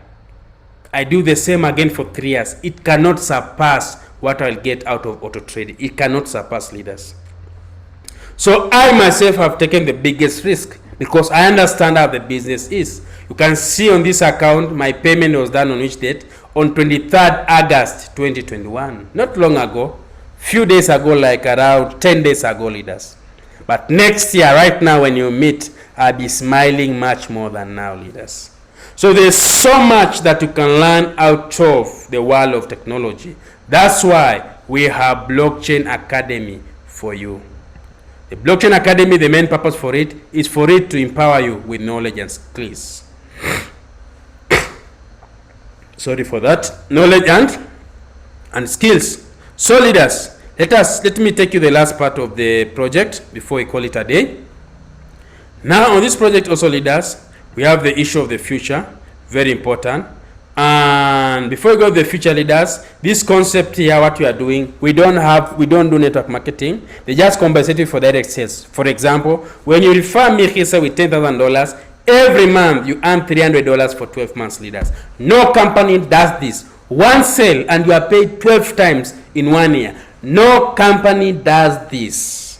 I do the same again for 3 years, it cannot surpass what I'll get out of auto trading. It cannot surpass, leaders. So I myself have taken the biggest risk because I understand how the business is. You can see on this account, my payment was done on which date? On 23rd August 2021. Not long ago, few days ago, like around 10 days ago, leaders. But next year, right now, when you meet, I'll be smiling much more than now, leaders. So there's so much that you can learn out of the world of technology. That's why we have Blockchain Academy for you. The Blockchain Academy, the main purpose for it is for it to empower you with knowledge and skills. Sorry for that. Knowledge and skills. So, leaders, let me take you the last part of the project before we call it a day. Now, on this project also, leaders, we have the issue of the future, very important. And before we go to the future, leaders, this concept here, what we are doing, we don't do network marketing. They just compensate you for direct sales. For example, when you refer me here with $10,000, every month you earn $300 for 12 months, leaders. No company does this. One sale and you are paid 12 times in 1 year. No company does this.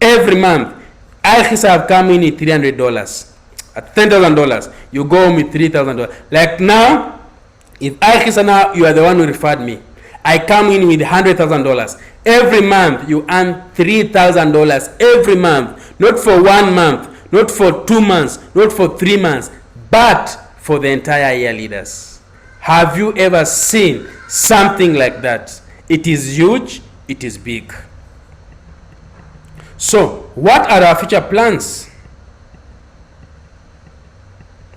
Every month, I have come in with $300. At $10,000, you go home with $3,000. Like now, if now you are the one who referred me, I come in with $100,000. Every month you earn $3,000 every month, not for 1 month, not for 2 months, not for 3 months, but for the entire year, leaders. Have you ever seen something like that? It is huge, it is big. So, what are our future plans?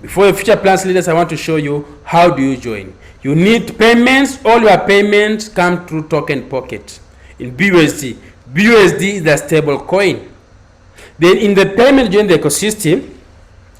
Before your future plans, leaders, I want to show you how do you join. You need payments. All your payments come through Token Pocket in BUSD. BUSD is the stable coin. Then in the payment join the ecosystem,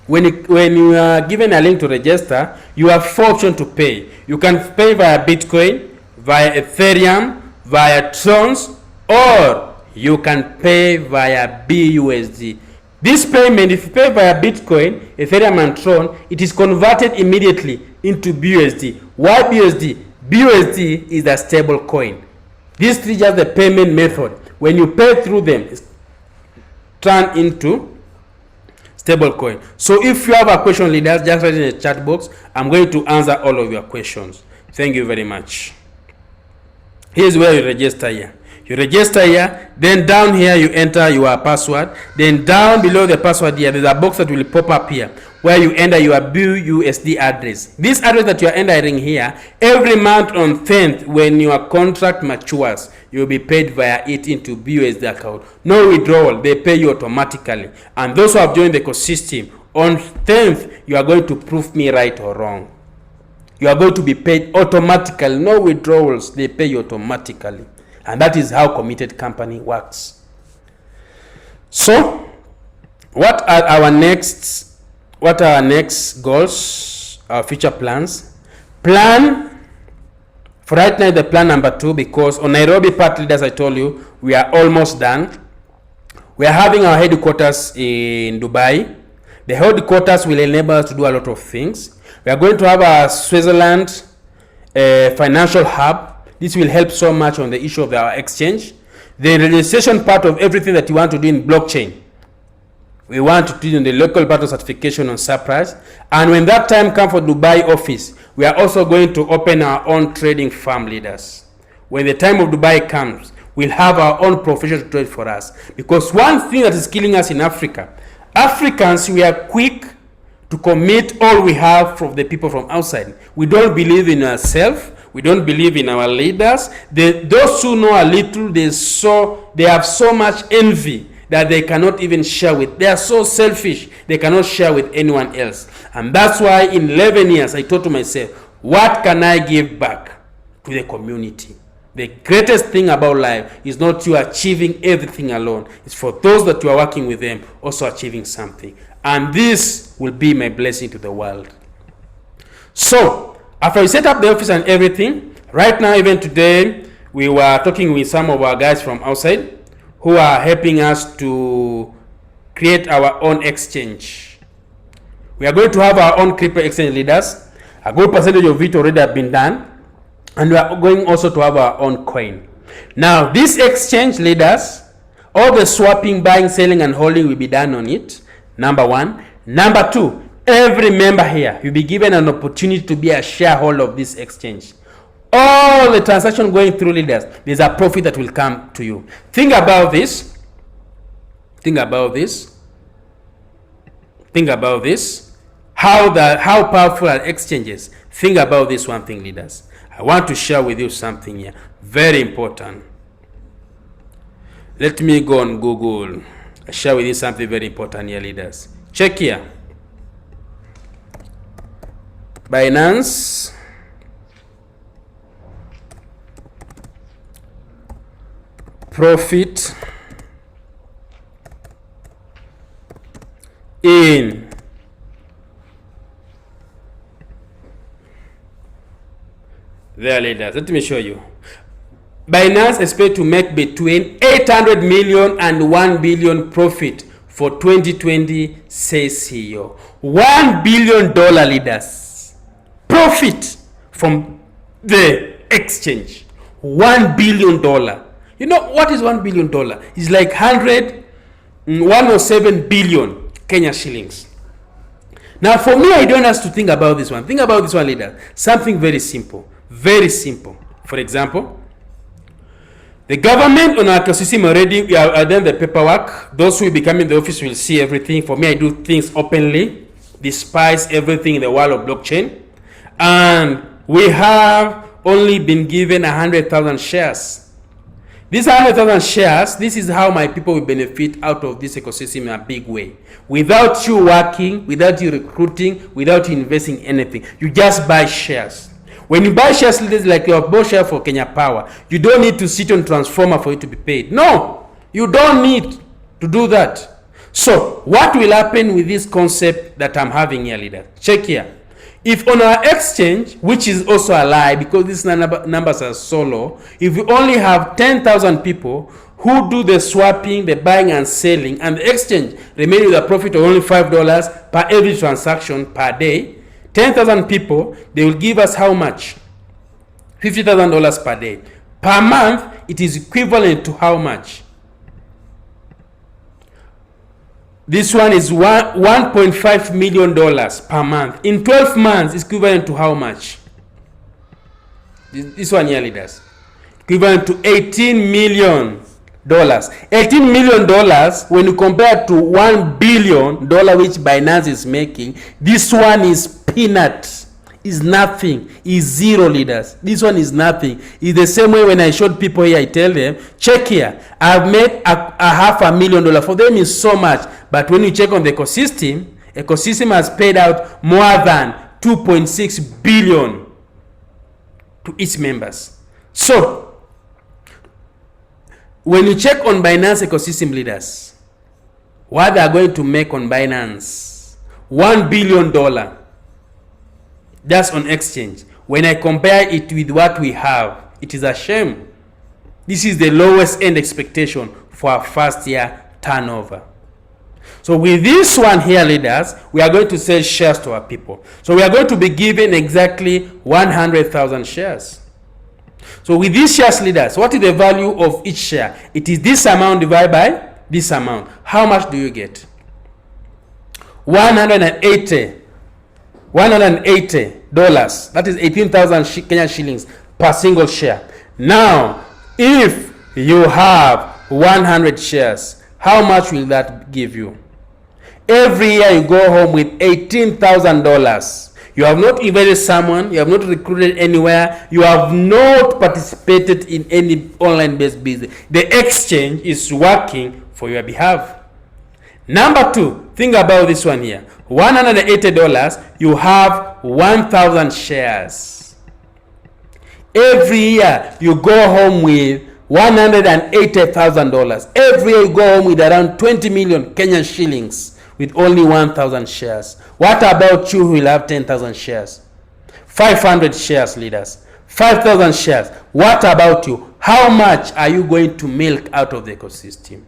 when you are given a link to register, you have 4 options to pay. You can pay via Bitcoin, via Ethereum, via Trons, or you can pay via BUSD. This payment, if you pay via Bitcoin, Ethereum, and Tron, it is converted immediately into BUSD. Why BUSD? BUSD is a stable coin. These three are the payment method. When you pay through them, it's turned into stable coin. So if you have a question, leaders, just write in the chat box. I'm going to answer all of your questions. Thank you very much. Here's where you register here. You register here, then down here you enter your password. Then down below the password here, there's a box that will pop up here where you enter your BUSD address. This address that you are entering here, every month on 10th, when your contract matures, you'll be paid via it into BUSD account. No withdrawal, they pay you automatically. And those who have joined the ecosystem, on 10th, you are going to prove me right or wrong. You are going to be paid automatically, no withdrawals, they pay you automatically. And that is how committed company works. So, what are our next goals, our future plans? Plan, for right now, the plan number 2, because on Nairobi part, leaders, I told you, we are almost done. We are having our headquarters in Dubai. The headquarters will enable us to do a lot of things. We are going to have a Switzerland financial hub. This will help so much on the issue of our exchange. The registration part of everything that you want to do in blockchain, we want to do in the local part of certification on Cyprus. And when that time comes for Dubai office, we are also going to open our own trading firm, leaders. When the time of Dubai comes, we'll have our own profession to trade for us. Because one thing that is killing us in Africa, Africans, we are quick to commit all we have from the people from outside. We don't believe in ourselves. We don't believe in our leaders. Those who know a little, they have so much envy that they cannot even share with. They are so selfish, they cannot share with anyone else. And that's why in 11 years, I thought to myself, what can I give back to the community? The greatest thing about life is not you achieving everything alone. It's for those that you are working with them also achieving something. And this will be my blessing to the world. So, after we set up the office and everything, right now, even today, we were talking with some of our guys from outside who are helping us to create our own exchange. We are going to have our own crypto exchange, leaders. A good percentage of it already have been done. And we are going also to have our own coin. Now, this exchange, leaders, all the swapping, buying, selling, and holding will be done on it. Number 1. Number 2. Every member here will be given an opportunity to be a shareholder of this exchange. All the transaction going through, leaders, there's a profit that will come to you. Think about this. Think about this. Think about this. How powerful are exchanges. Think about this one thing, leaders. I want to share with you something here. Very important. Let me go on Google. I share with you something very important here, leaders. Check here. Binance profit in there, leaders. Let me show you. Binance is expected to make between 800 million and 1 billion profit for 2020, says CEO. $1 billion, leaders. Profit from the exchange. $1 billion. You know what is $1 billion? It's like 107 billion Kenya shillings. Now, for me, I don't have to think about this one. Think about this one, leader. Something very simple. Very simple. For example, The government on our ecosystem already, we are done the paperwork. Those who will be coming in the office will see everything. For me, I do things openly, despise everything in the world of blockchain. And we have only been given 100,000 shares. These 100,000 shares, this is how my people will benefit out of this ecosystem in a big way. Without you working, without you recruiting, without you investing anything, you just buy shares. When you buy shares, like your bought share for Kenya Power, you don't need to sit on transformer for it to be paid. No, you don't need to do that. So what will happen with this concept that I'm having here, leader? Check here. If on our exchange, which is also a lie because these numbers are so low, if we only have 10,000 people who do the swapping, the buying and selling, and the exchange remain with a profit of only $5 per every transaction per day, 10,000 people, they will give us how much? $50,000 per day. Per month, it is equivalent to how much? This one is $1.5 million per month. In 12 months, it's equivalent to how much? This one here, leaders. Equivalent to $18 million. $18 million, when you compare to $1 billion, which Binance is making, this one is peanut, is nothing, is zero, leaders. This one is nothing. It's the same way when I showed people here, I tell them, check here, I've made a $500,000. For them is so much, but when you check on the ecosystem has paid out more than 2.6 billion to its members. So when you check on Binance ecosystem, leaders, what they are going to make on Binance, $1 billion. That's on exchange. When I compare it with what we have, it is a shame. This is the lowest end expectation for our first year turnover. So with this one here, leaders, we are going to sell shares to our people. So we are going to be given exactly 100,000 shares. So with these shares, leaders, what is the value of each share? It is this amount divided by this amount. How much do you get? 180 dollars. That is 18,000 Kenyan shillings per single share. Now, if you have 100 shares, how much will that give you? Every year you go home with $18,000. You have not invited someone, you have not recruited anywhere, you have not participated in any online-based business. The exchange is working for your behalf. Number two, think about this one here. $180, you have 1,000 shares. Every year you go home with $180,000. Every year you go home with around 20 million Kenyan shillings with only 1,000 shares. What about you who will have 10,000 shares? 500 shares, leaders. 5,000 shares. What about you? How much are you going to milk out of the ecosystem?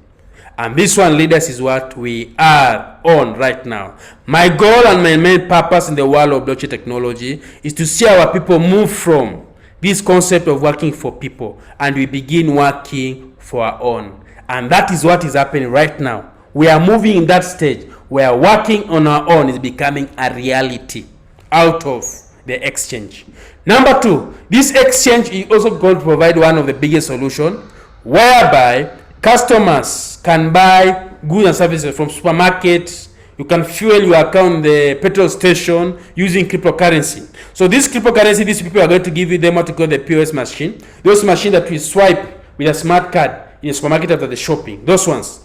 And this one, leaders, is what we are on right now. My goal and my main purpose in the world of blockchain technology is to see our people move from this concept of working for people and we begin working for our own. And that is what is happening right now. We are moving in that stage where working on our own is becoming a reality out of the exchange. Number two, this exchange is also going to provide one of the biggest solutions whereby customers can buy goods and services from supermarkets. You can fuel your account in the petrol station using cryptocurrency. So this cryptocurrency, these people are going to give you them what you call the POS machine. Those machines that we swipe with a smart card in a supermarket after the shopping. Those ones.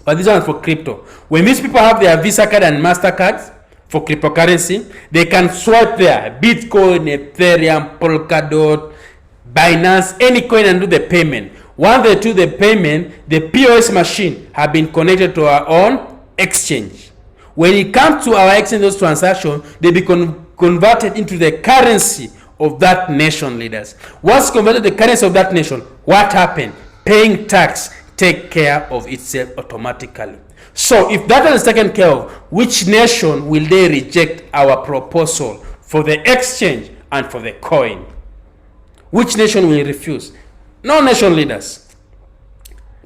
But these ones for crypto. When these people have their Visa card and MasterCards for cryptocurrency, they can swipe there Bitcoin, Ethereum, Polkadot, Binance, any coin and do the payment. Once they do the payment, the POS machine have been connected to our own exchange. When it comes to our exchange, those transactions, they become converted into the currency of that nation, leaders. Once converted the currency of that nation, what happened? Paying tax take care of itself automatically. So if that is taken care of, which nation will they reject our proposal for the exchange and for the coin? Which nation will refuse? No nation, leaders.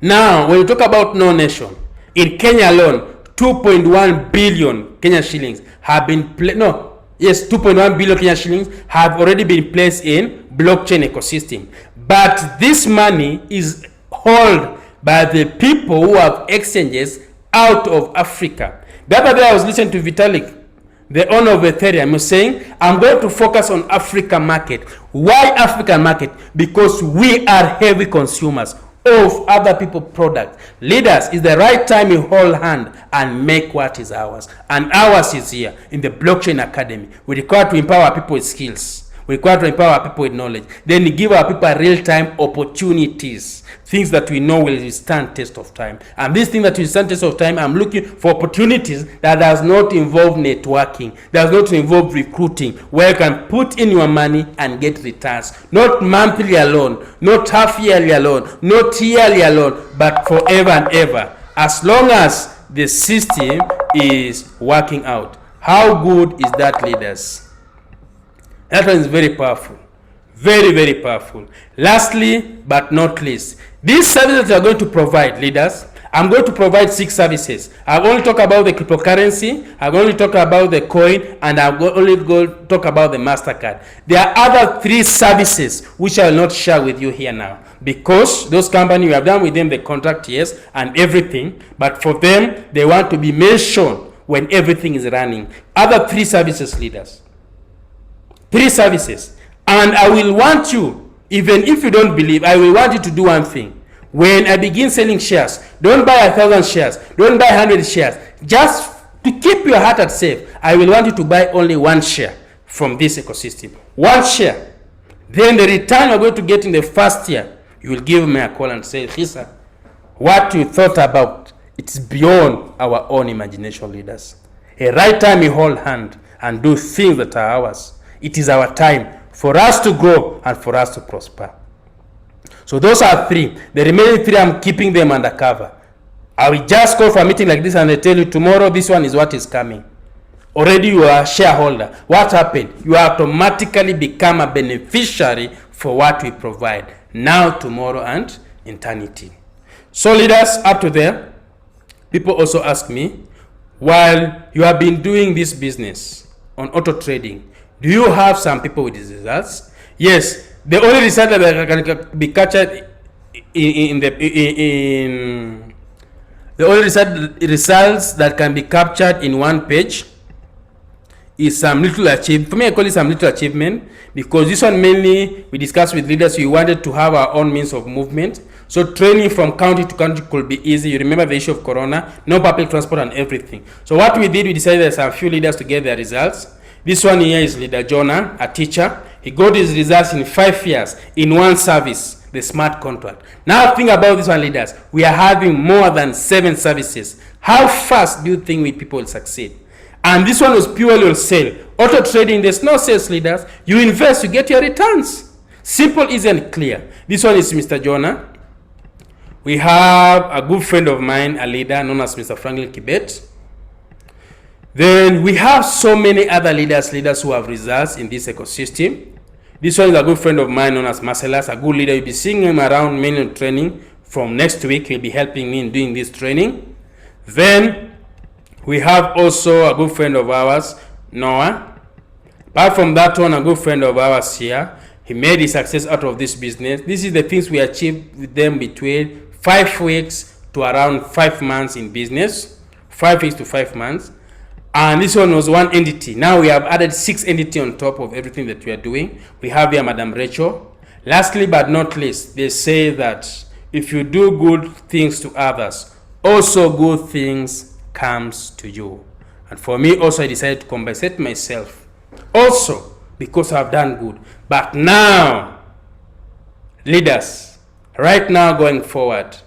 Now, when you talk about no nation, in Kenya alone, 2.1 billion Kenyan shillings have been 2.1 billion Kenyan shillings have already been placed in blockchain ecosystem. but this money is held by the people who have exchanges out of Africa. The other day I was listening to Vitalik, the owner of Ethereum, was saying, I'm going to focus on African market. Why African market? Because we are heavy consumers of other people's products. Leaders, is the right time you hold hand and make what is ours. And ours is here in the Blockchain Academy. We require to empower people with skills. We require to empower people with knowledge. Then we give our people real-time opportunities, things that we know will stand test of time. And this thing that will stand test of time, I'm looking for opportunities that does not involve networking, does not involve recruiting, where you can put in your money and get returns. Not monthly alone, not half yearly alone, not yearly alone, but forever and ever, as long as the system is working out. How good is that, leaders? That one is very powerful. Very, very powerful. Lastly, but not least, these services are going to provide, leaders. I'm going to provide 6 services. I've only talked about the cryptocurrency, I've only talked about the coin, and I've only going to talk about the MasterCard. There are other 3 services which I will not share with you here now, because those companies, we have done with them the contract, yes, and everything, but for them, they want to be mentioned when everything is running. Other 3 services, leaders. 3 services. And I will want you, even if you don't believe, I will want you to do one thing. When I begin selling shares, don't buy 1,000 shares, don't buy 100 shares. Just to keep your heart at safe, I will want you to buy only 1 share from this ecosystem. 1 share. Then the return you're going to get in the first year, you will give me a call and say, Hisa, what you thought about, it's beyond our own imagination, leaders. A right time you hold hand and do things that are ours. It is our time for us to grow and for us to prosper. So those are 3. The remaining 3, I'm keeping them undercover. I will just call for a meeting like this and I tell you tomorrow this one is what is coming. Already you are a shareholder. What happened? You automatically become a beneficiary for what we provide now, tomorrow, and eternity. So leaders, up to there, people also ask me, while you have been doing this business on auto trading, do you have some people with these results? Yes. The only result that can be captured the only results that can be captured in one page is some little achievement. For me, I call it some little achievement, because this one mainly we discussed with leaders. We wanted to have our own means of movement. So training from county to county could be easy. You remember the issue of Corona, no public transport and everything. So what we did, we decided there's a few leaders to get their results. This one here is Leader Jonah, a teacher. He got his results in 5 years in one service, the smart contract. Now think about this one, leaders. We are having more than 7 services. How fast do you think we people will succeed? And this one was purely on sale. Auto trading, there's no sales, leaders. You invest, you get your returns. Simple, easy, and clear. This one is Mr. Jonah. We have a good friend of mine, a leader known as Mr. Franklin Kibet. Then we have so many other leaders who have results in this ecosystem. This one is a good friend of mine known as Marcellus, a good leader. You'll be seeing him around mainly training. From next week, he'll be helping me in doing this training. Then we have also a good friend of ours, Noah. Apart from that one, a good friend of ours here, he made his success out of this business. This is the things we achieved with them between 5 weeks to around 5 months in business. 5 weeks to 5 months. And this one was one entity. Now we have added 6 entities on top of everything that we are doing. We have here Madam Rachel. Lastly but not least, they say that if you do good things to others, also good things comes to you. And for me also, I decided to compensate myself also because I've done good. But now, leaders, right now going forward,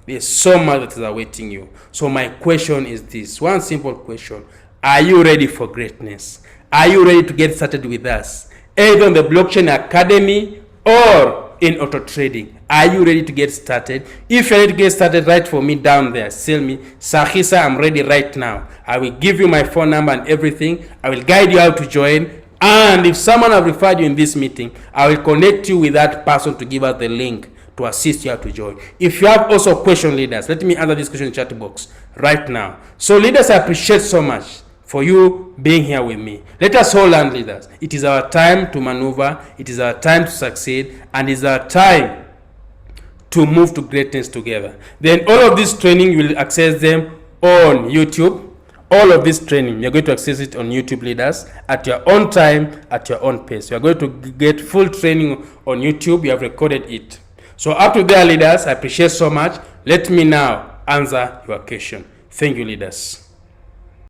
there's so much that is awaiting you. So my question is this, one simple question. Are you ready for greatness? Are you ready to get started with us? Either on the Blockchain Academy or in auto trading. Are you ready to get started? If you're ready to get started, write for me down there. Tell me, Sahisa, I'm ready right now. I will give you my phone number and everything. I will guide you how to join. And if someone has referred you in this meeting, I will connect you with that person to give us the link to assist you how to join. If you have also question, leaders, let me answer this question in the chat box right now. So leaders, I appreciate so much. for you being here with me. Let us all learn, leaders. It is our time to maneuver, it is our time to succeed, and it is our time to move to greatness together. Then all of this training, you will access them on YouTube. All of this training, you're going to access it on YouTube, leaders, at your own time, at your own pace. You're going to get full training on YouTube. You have recorded it. So up to there, leaders, I appreciate so much. Let me now answer your question. Thank you, leaders.